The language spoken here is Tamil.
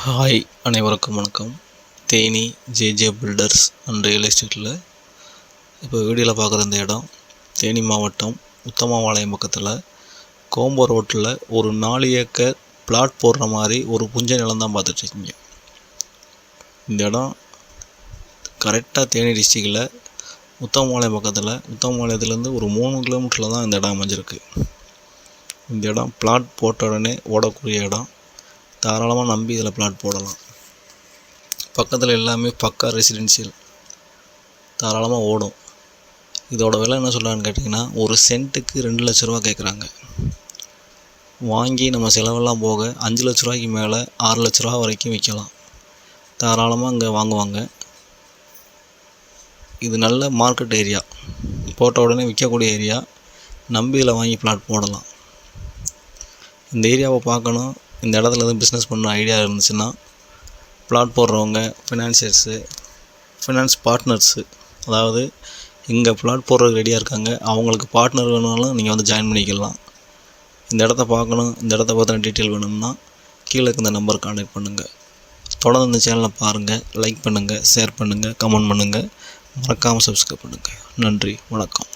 ஹாய், அனைவருக்கும் வணக்கம். Theni JJ filters and real எஸ்டேட்டில் இப்போ வீடியோவில் பார்க்குற இந்த இடம் தேனி மாவட்டம் உத்தமபாளையம் பக்கத்தில் கோம்போ ரோட்டில் ஒரு 4 ஏக்கர் பிளாட் போடுற மாதிரி ஒரு புஞ்சை நிலம் தான் பார்த்துட்ருக்கீங்க. இந்த இடம் கரெக்டாக தேனி டிஸ்ட்ரிக்டில் உத்தமபாளையம் பக்கத்தில் உத்தமபாளையத்துலேருந்து ஒரு 3 கிலோமீட்டரில் தான் இந்த இடம் அமைஞ்சிருக்கு. இந்த இடம் பிளாட் போட்ட உடனே ஓடக்கூடிய இடம். தாராளமாக நம்பி இதில் பிளாட் போடலாம். பக்கத்தில் எல்லாமே பக்கா ரெசிடென்ஷியல், தாராளமாக ஓடும். இதோட விலை என்ன சொல்கிறான்னு கேட்டிங்கன்னா, ஒரு சென்ட்டுக்கு 2 லட்ச ரூபா கேட்குறாங்க. வாங்கி நம்ம செலவெல்லாம் போக 5 லட்ச ரூபாய்க்கு மேலே 6 லட்ச ரூபா வரைக்கும் விற்கலாம். தாராளமாக இங்கே வாங்குவாங்க. இது நல்ல மார்க்கெட் ஏரியா, போட்ட உடனே விற்கக்கூடிய ஏரியா. நம்பி இதில் வாங்கி பிளாட் போடலாம். இந்த ஏரியாவை பார்க்கணும், இந்த இடத்துல எதுவும் பிஸ்னஸ் பண்ண ஐடியா இருந்துச்சுன்னா, பிளாட் போடுறவங்க, ஃபினான்சியர்ஸு, ஃபினான்ஸ் பார்ட்னர்ஸு, அதாவது இங்கே பிளாட் போடுறதுக்கு ரெடியாக இருக்காங்க, அவங்களுக்கு பார்ட்னர் வேணுனாலும் நீங்கள் வந்து ஜாயின் பண்ணிக்கலாம். இந்த இடத்த பார்க்கணும், இந்த இடத்த பற்றின டீட்டெயில் வேணும்னா கீழே இருக்க இந்த நம்பருக்கு கான்டாக்ட் பண்ணுங்கள். தொடர்ந்து இந்த சேனலை பாருங்கள், லைக் பண்ணுங்கள், ஷேர் பண்ணுங்கள், கமெண்ட் பண்ணுங்கள், மறக்காமல் சப்ஸ்கிரைப் பண்ணுங்கள். நன்றி, வணக்கம்.